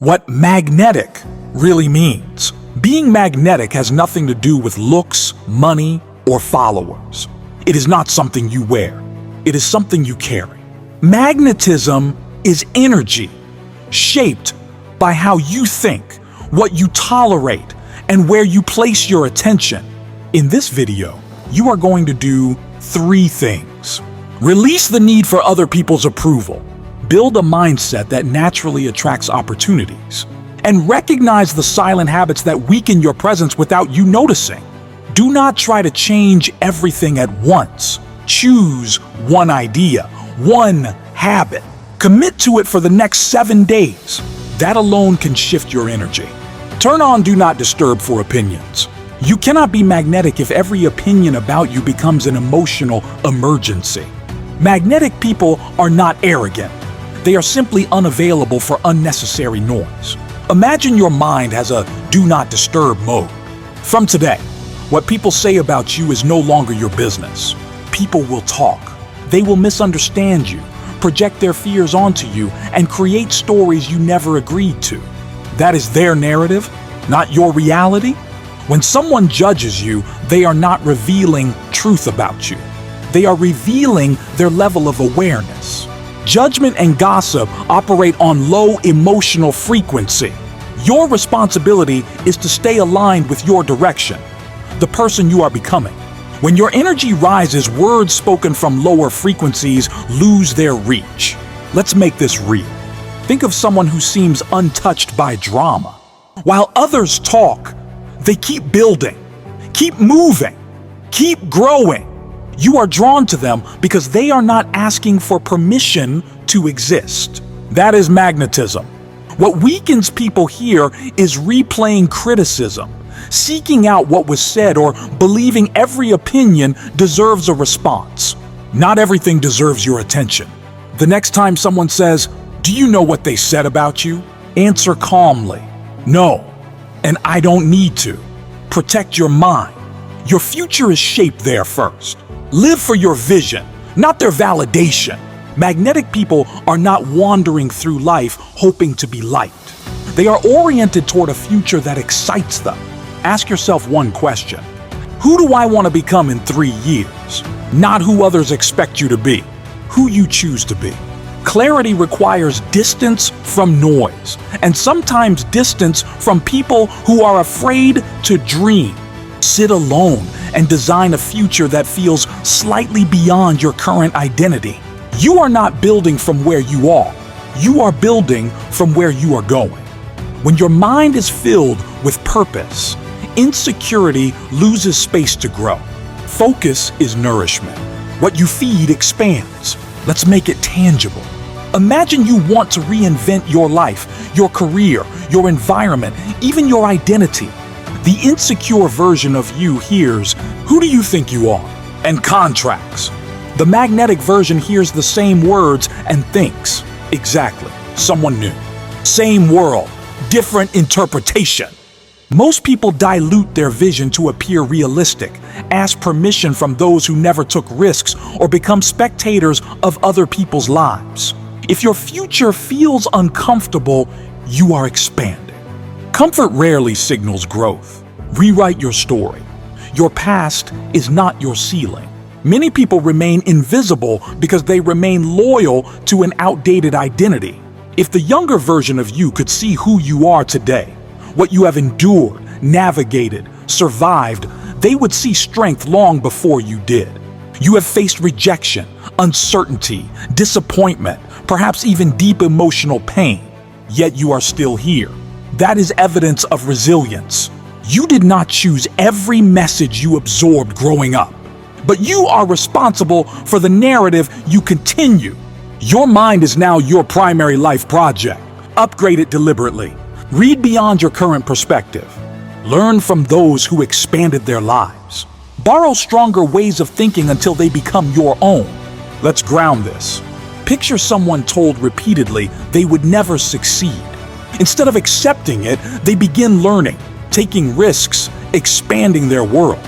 What magnetic really means. Being magnetic has nothing to do with looks, money, or followers. It is not something you wear. It is something you carry. Magnetism is energy, shaped by how you think, what you tolerate, and where you place your attention. In this video, you are going to do 3 things. Release the need for other people's approval. Build a mindset that naturally attracts opportunities. And recognize the silent habits that weaken your presence without you noticing. Do not try to change everything at once. Choose one idea, one habit. Commit to it for the next 7 days. That alone can shift your energy. Turn on Do Not Disturb for opinions. You cannot be magnetic if every opinion about you becomes an emotional emergency. Magnetic people are not arrogant. They are simply unavailable for unnecessary noise. Imagine your mind has a Do Not Disturb mode. From today, what people say about you is no longer your business. People will talk. They will misunderstand you, project their fears onto you, and create stories you never agreed to. That is their narrative, not your reality. When someone judges you, they are not revealing truth about you. They are revealing their level of awareness. Judgment and gossip operate on low emotional frequency. Your responsibility is to stay aligned with your direction, the person you are becoming. When your energy rises, words spoken from lower frequencies lose their reach. Let's make this real. Think of someone who seems untouched by drama. While others talk, they keep building, keep moving, keep growing. You are drawn to them because they are not asking for permission to exist. That is magnetism. What weakens people here is replaying criticism, seeking out what was said, or believing every opinion deserves a response. Not everything deserves your attention. The next time someone says, "Do you know what they said about you?" Answer calmly, "No, and I don't need to." Protect your mind. Your future is shaped there first. Live for your vision, not their validation. Magnetic people are not wandering through life hoping to be liked. They are oriented toward a future that excites them. Ask yourself one question. Who do I want to become in 3 years? Not who others expect you to be, who you choose to be. Clarity requires distance from noise, and sometimes distance from people who are afraid to dream. Sit alone and design a future that feels slightly beyond your current identity. You are not building from where you are. You are building from where you are going. When your mind is filled with purpose, insecurity loses space to grow. Focus is nourishment. What you feed expands. Let's make it tangible. Imagine you want to reinvent your life, your career, your environment, even your identity. The insecure version of you hears, "Who do you think you are?" and contracts. The magnetic version hears the same words and thinks, "Exactly, someone new. Same world, different interpretation." Most people dilute their vision to appear realistic, ask permission from those who never took risks, or become spectators of other people's lives. If your future feels uncomfortable, you are expanding. Comfort rarely signals growth. Rewrite your story. Your past is not your ceiling. Many people remain invisible because they remain loyal to an outdated identity. If the younger version of you could see who you are today, what you have endured, navigated, survived, they would see strength long before you did. You have faced rejection, uncertainty, disappointment, perhaps even deep emotional pain, yet you are still here. That is evidence of resilience. You did not choose every message you absorbed growing up, but you are responsible for the narrative you continue. Your mind is now your primary life project. Upgrade it deliberately. Read beyond your current perspective. Learn from those who expanded their lives. Borrow stronger ways of thinking until they become your own. Let's ground this. Picture someone told repeatedly they would never succeed. Instead of accepting it, they begin learning, taking risks, expanding their world.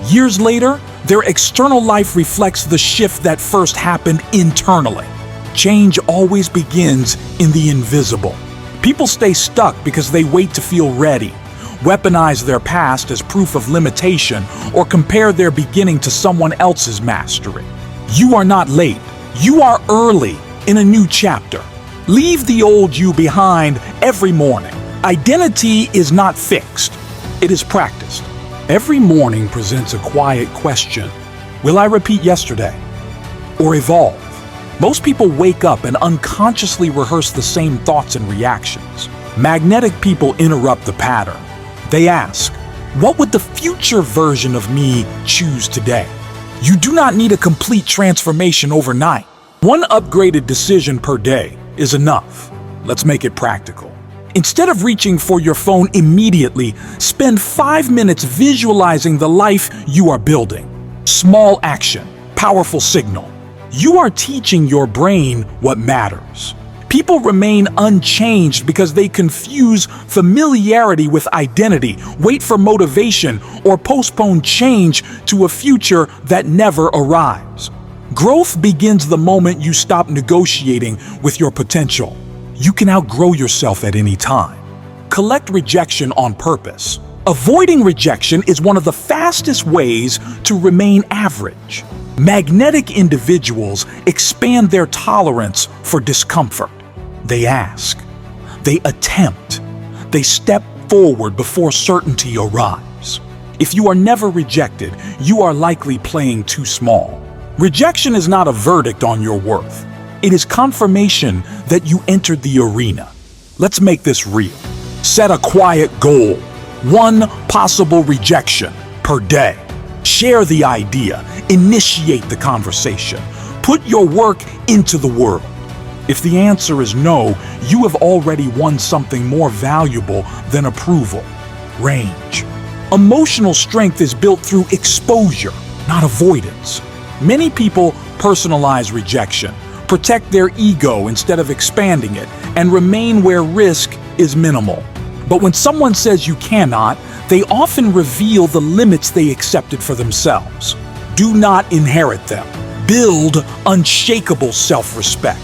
Years later, their external life reflects the shift that first happened internally. Change always begins in the invisible. People stay stuck because they wait to feel ready, weaponize their past as proof of limitation, or compare their beginning to someone else's mastery. You are not late. You are early in a new chapter. Leave the old you behind every morning. Identity is not fixed. It is practiced. Every morning presents a quiet question. Will I repeat yesterday? Or evolve? Most people wake up and unconsciously rehearse the same thoughts and reactions. Magnetic people interrupt the pattern. They ask, what would the future version of me choose today? You do not need a complete transformation overnight. One upgraded decision per day is enough. Let's make it practical. Instead of reaching for your phone immediately, spend 5 minutes visualizing the life you are building. Small action, powerful signal. You are teaching your brain what matters. People remain unchanged because they confuse familiarity with identity, wait for motivation, or postpone change to a future that never arrives. Growth begins the moment you stop negotiating with your potential. You can outgrow yourself at any time. Collect rejection on purpose. Avoiding rejection is one of the fastest ways to remain average. Magnetic individuals expand their tolerance for discomfort. They ask. They attempt. They step forward before certainty arrives. If you are never rejected, you are likely playing too small. Rejection is not a verdict on your worth. It is confirmation that you entered the arena. Let's make this real. Set a quiet goal. 1 possible rejection per day. Share the idea. Initiate the conversation. Put your work into the world. If the answer is no, you have already won something more valuable than approval. Range. Emotional strength is built through exposure, not avoidance. Many people personalize rejection, protect their ego instead of expanding it, and remain where risk is minimal. But when someone says you cannot, they often reveal the limits they accepted for themselves. Do not inherit them. Build unshakable self-respect.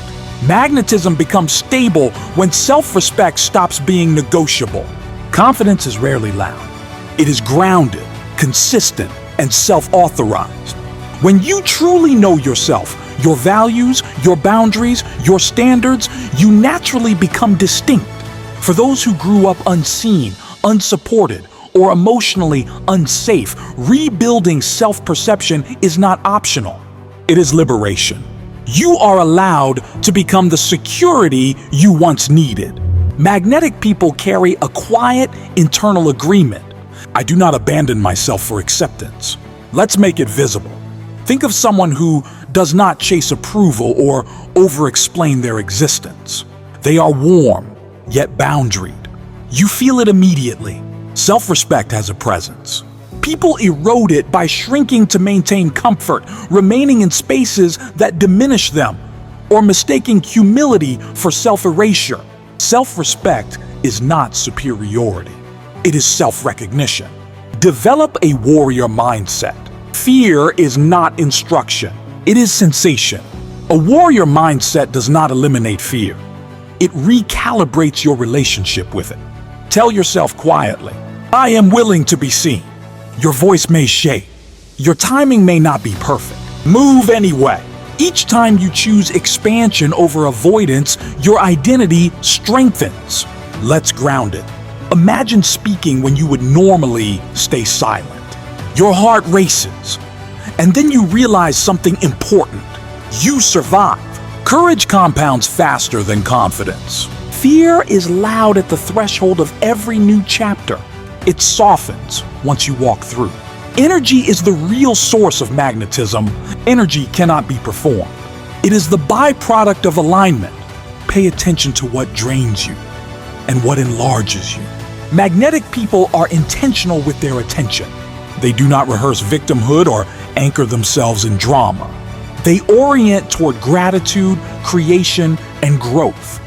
Magnetism becomes stable when self-respect stops being negotiable. Confidence is rarely loud. It is grounded, consistent, and self-authorized. When you truly know yourself, your values, your boundaries, your standards, you naturally become distinct. For those who grew up unseen, unsupported, or emotionally unsafe, rebuilding self-perception is not optional. It is liberation. You are allowed to become the security you once needed. Magnetic people carry a quiet internal agreement. I do not abandon myself for acceptance. Let's make it visible. Think of someone who does not chase approval or over-explain their existence. They are warm, yet boundaried. You feel it immediately. Self-respect has a presence. People erode it by shrinking to maintain comfort, remaining in spaces that diminish them, or mistaking humility for self-erasure. Self-respect is not superiority. It is self-recognition. Develop a warrior mindset. Fear is not instruction. It is sensation. A warrior mindset does not eliminate fear. It recalibrates your relationship with it. Tell yourself quietly, I am willing to be seen. Your voice may shake. Your timing may not be perfect. Move anyway. Each time you choose expansion over avoidance, your identity strengthens. Let's ground it. Imagine speaking when you would normally stay silent. Your heart races. And then you realize something important. You survive. Courage compounds faster than confidence. Fear is loud at the threshold of every new chapter. It softens once you walk through. Energy is the real source of magnetism. Energy cannot be performed. It is the byproduct of alignment. Pay attention to what drains you and what enlarges you. Magnetic people are intentional with their attention. They do not rehearse victimhood or anchor themselves in drama. They orient toward gratitude, creation, and growth.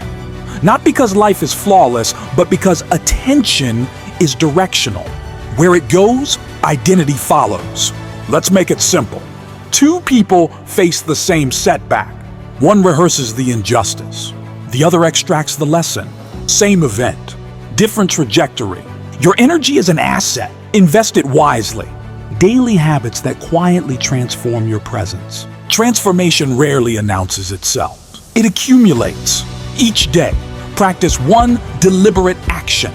Not because life is flawless, but because attention is directional. Where it goes, identity follows. Let's make it simple. 2 people face the same setback. One rehearses the injustice. The other extracts the lesson. Same event, different trajectory. Your energy is an asset. Invest it wisely. Daily habits that quietly transform your presence. Transformation rarely announces itself. It accumulates. Each day, practice one deliberate action.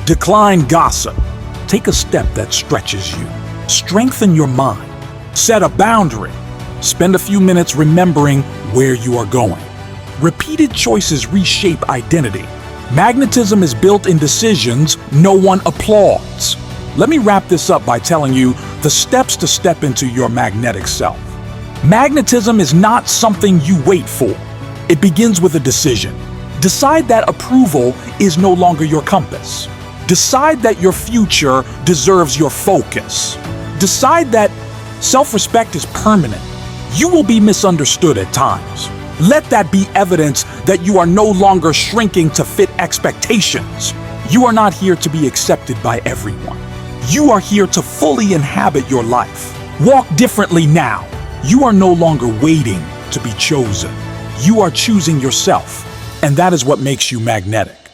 Decline gossip. Take a step that stretches you. Strengthen your mind. Set a boundary. Spend a few minutes remembering where you are going. Repeated choices reshape identity. Magnetism is built in decisions no one applauds. Let me wrap this up by telling you the steps to step into your magnetic self. Magnetism is not something you wait for. It begins with a decision. Decide that approval is no longer your compass. Decide that your future deserves your focus. Decide that self-respect is permanent. You will be misunderstood at times. Let that be evidence that you are no longer shrinking to fit expectations. You are not here to be accepted by everyone. You are here to fully inhabit your life. Walk differently now. You are no longer waiting to be chosen. You are choosing yourself, and that is what makes you magnetic.